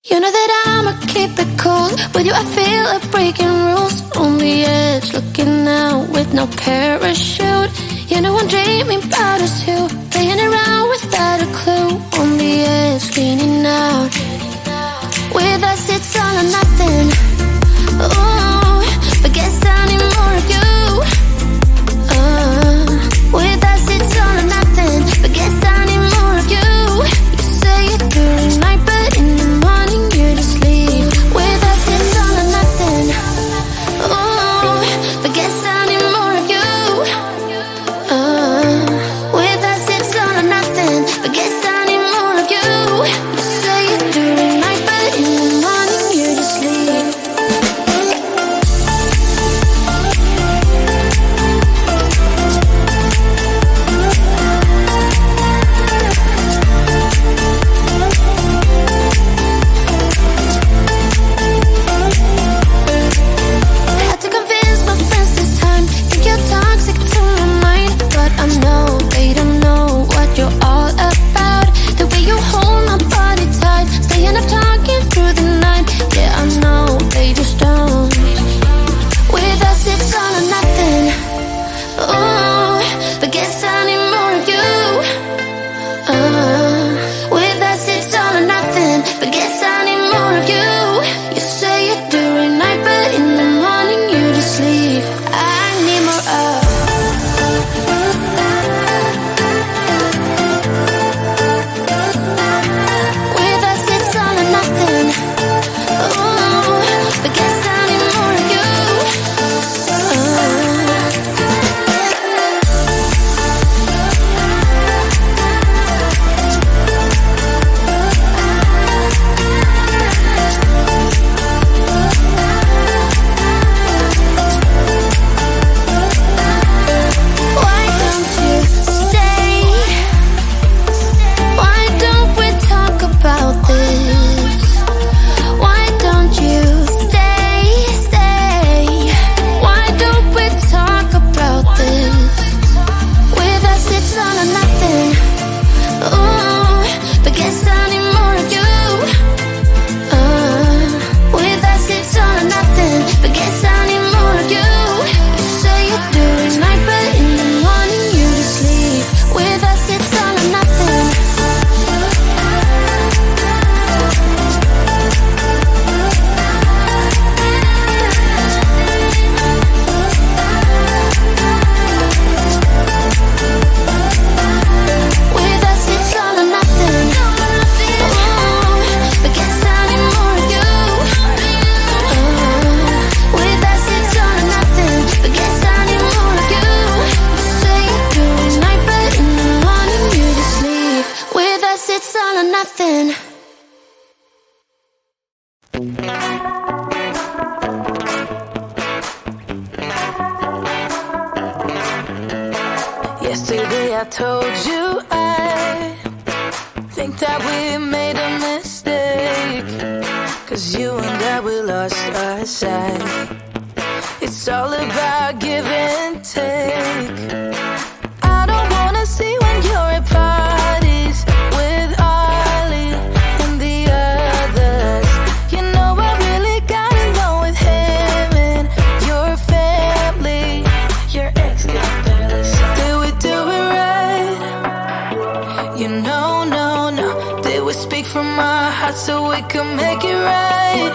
You know that I'ma keep it cool. With you I feel like breaking rules. On the edge, looking out with no parachute. You know I'm dreaming about us two, playing around without a clue. On the edge, leaning out. With us it's all or nothing. Ooh, but guess I need more of you. With us it's all or nothing, but guess I need more of you. You say it during night, but in the morning you just leave. With us it's all or nothing. Ooh, but guess I need more of you. With us it's all or nothing, but guess I need more of you. You say it during night, but in the morning you just leave. Had to convince my friends this time. Think you're toxic to my mind, but I know they don't know what you're all about. The way you hold my body tight, staying up talking through the night. Yeah, I know they just don't. With us it's all or nothing. Ooh, but guess I need more of you. With us it's all or nothing, but guess I need more of you. You say it during night, but in the morning you just leave. I need more of. With us it's all or nothing. Ooh, but guess I need more of you. Why don't you stay? Why don't we talk about this? Why don't you stay? Why don't we talk about this? With us it's all or nothing. Ooh, but guess I need more of you. With us it's all or nothing, but guess I need more of you. You say it during night, but in the morning you just leave. With us it's all or nothing. With us it's all or nothing. Ooh, but guess I need more of you. With us it's all or nothing, but guess I need more of you. You say it during night, but in the morning you just leave. With us it's all or nothing. Yesterday I told you I think that we made a mistake, 'cause you and I, we lost our sight. It's all about give and take. I don't wanna see when you're at parties with Ollie and the others. You know I really got along with him and your family. Your ex got barely said. Did we do it right? You know, no. Did we speak from our hearts so we can make it right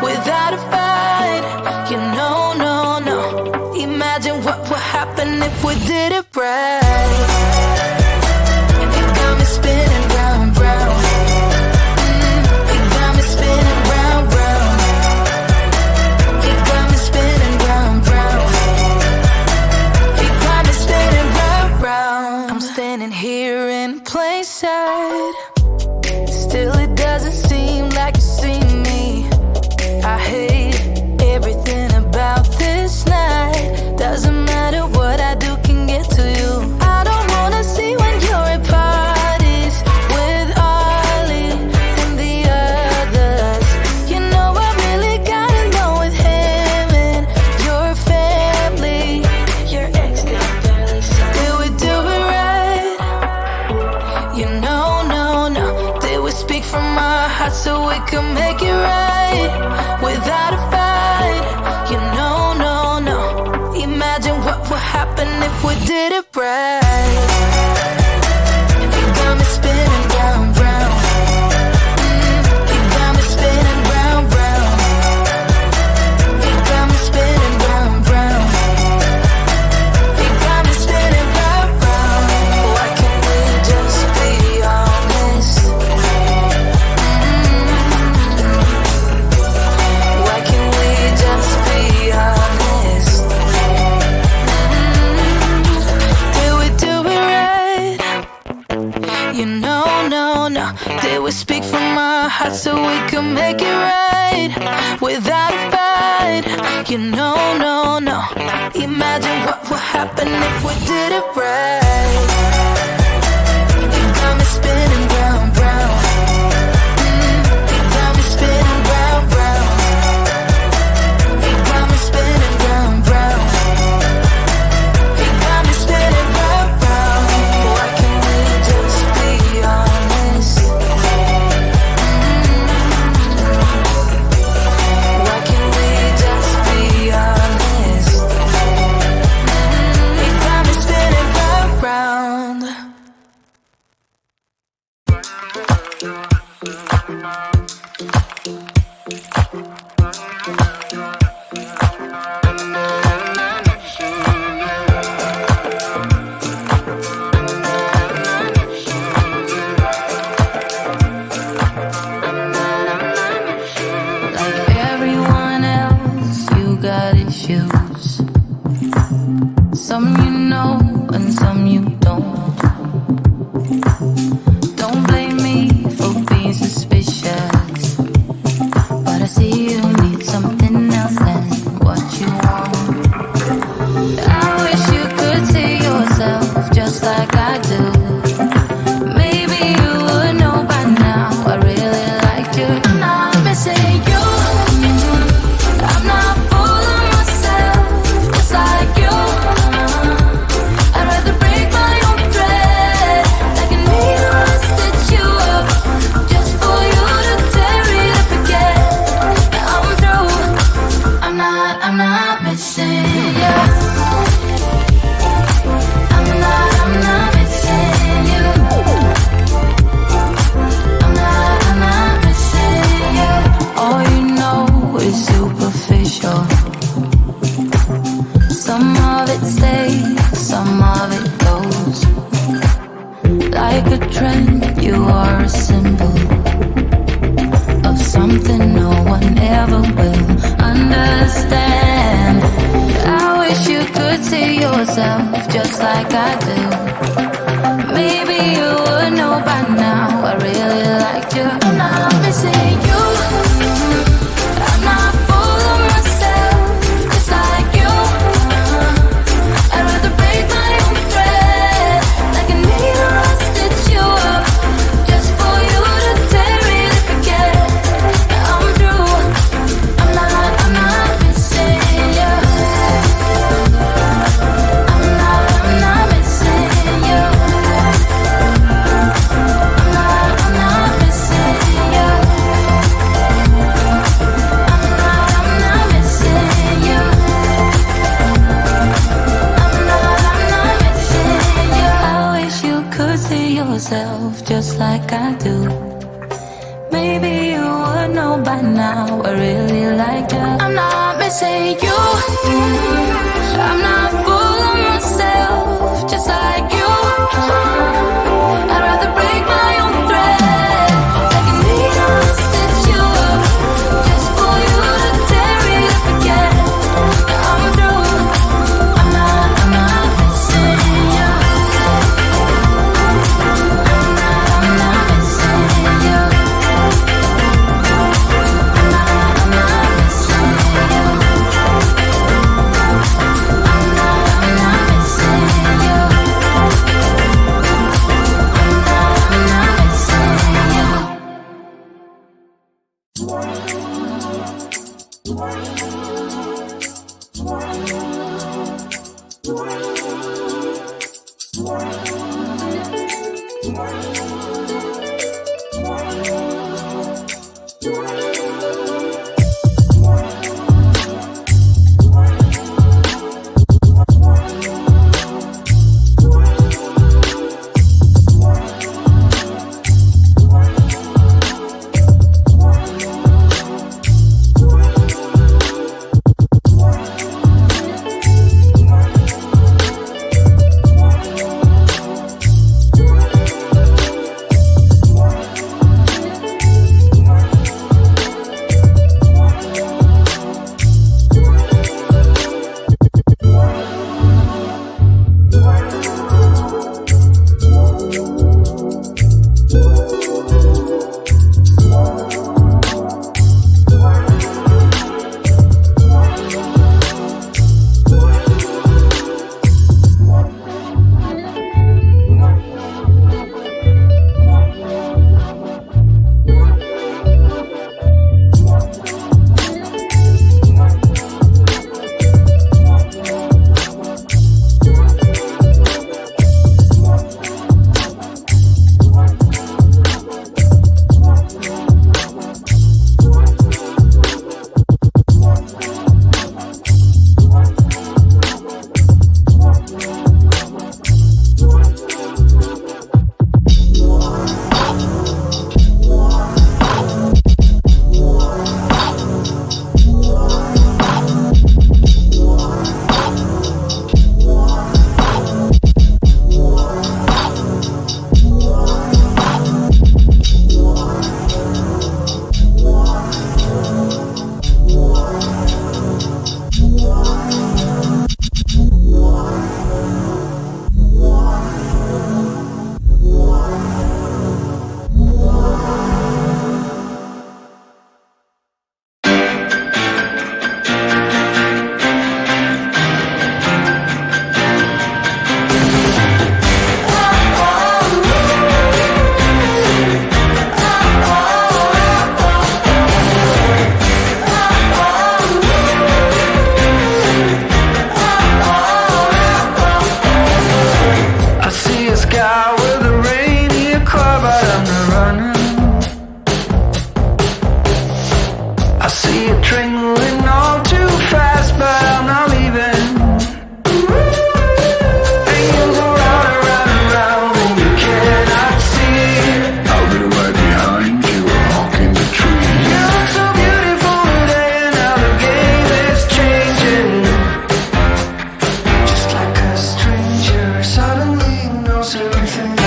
without a fight? You know, no. Imagine what would happen if we did it right. It got me spinning round. It got me spinning round. It got me spinning round. It got me spinning round. I'm standing here in plain sight. Still it doesn't seem like you see me. I hate everything about this night. Doesn't matter what I do can get to you. I don't wanna see when you're at parties with Ollie and the others. You know I really got along with him and your family. Your ex got barely said. Did we do it right? You know, no. heart so we can make it right without a fight. You know, no, no. Imagine what would happen if we did it right. You got me spinning round, round. You got me spinning round, round. You got me spinning round, round. You got me spinning round, round. Why can't we just be honest? Why can't we just be honest? Did we do it right? You know, no, no. Did we speak from our hearts so we can make it right without a fight? You know, no, no. Imagine what would happen if we did it right. You got me spinning round, round. You got me spinning round, round. You got me spinning round, round. You got me spinning round, round. Why can't we just be honest? Why can't we just be honest? You got me spinning round, round. Like everyone else, you got issues. Some you know and some you don't. Don't blame me for being suspicious, but I see you need something else than what you want. I wish you could see yourself just like I do. Maybe you would know by now I really liked you. I'm not missing you. I'm not fooling myself just like you. I'd rather break my own thread like a needle and stitch you up just for you to tear it up again. Now I'm through. I'm not missing you. I'm not missing you. I'm not missing you. All you know is superficial. Some of it stays, some of it goes. Like a trend, you are a symbol of something no one ever will understand. I wish you could see yourself just like I do. Maybe you would know by now I really liked you. I'm not missing you. I'm not fooling myself just like you. I'd rather break my own thread like a needle and stitch you up just for you to tear it up again. Now I'm through. I'm not missing you. I'm not missing you. I'm not missing you. I'm not missing you. I'm not missing you. I wish you could see yourself just like I do. Maybe you would know by now I really like you. I'm not missing you. I'm not fooling myself just like you. I'd rather break my own thread like a needle and stitch you up just for you to tear it up again. Now I'm through. I'm not missing you. I'm not missing you. I'm not missing you. I'm not solution.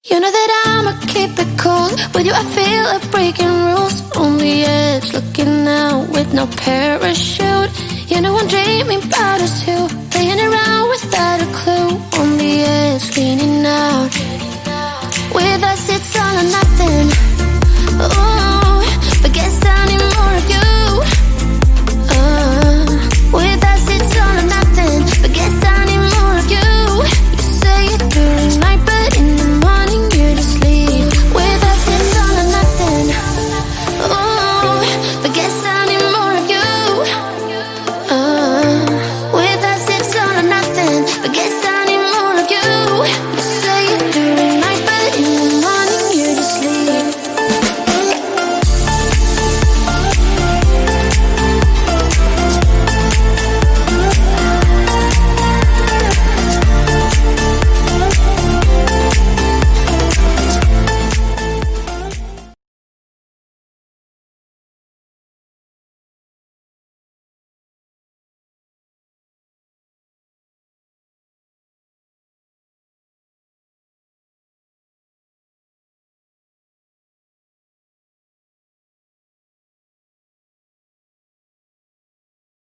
You know that I'ma keep it cool. With you I feel like breaking rules. On the edge, looking out with no parachute. You know I'm dreaming about us too. Playing around without a clue. On the edge, leaning out.